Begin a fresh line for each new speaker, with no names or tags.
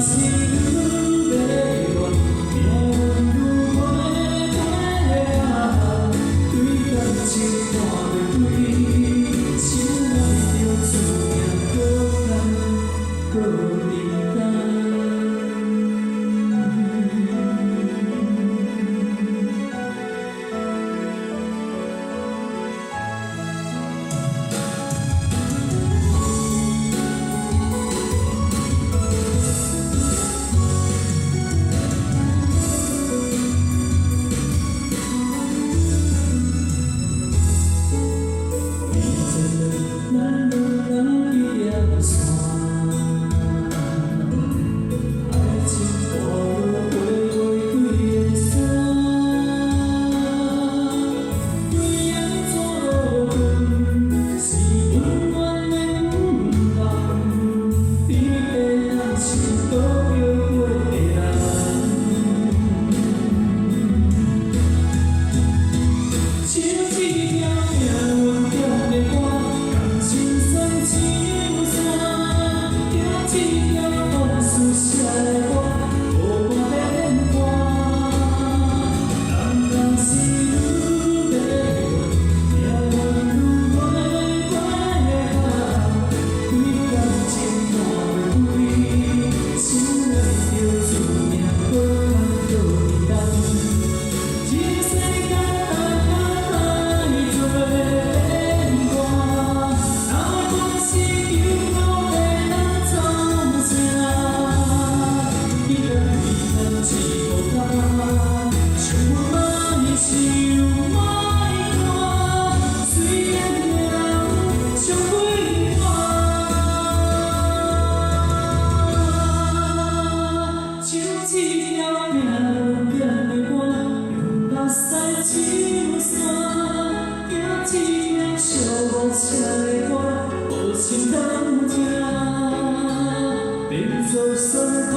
是愈迷恋，命运愈回回啊，对感情看袂对，心内着思念搁等，搁伫等。咱两人去爬山，爱情大路回回对的山，对影做阵是温暖的温柔，你的人是倒摇过的人，像一条命运中的歌。情深像山，就一条往事写的歌，无伴的变化。人是愈迷恋，命运愈回回啊，对感情看袂对，心内着思念搁等，搁伫等。这世间太多变化。是求我的人创啥？既然遗憾是无他，想我莫想莫看，虽然了伤几番，像一条命变的歌，用目屎唱山，行一条寂寞车的歌。无情当听，变作伤痛。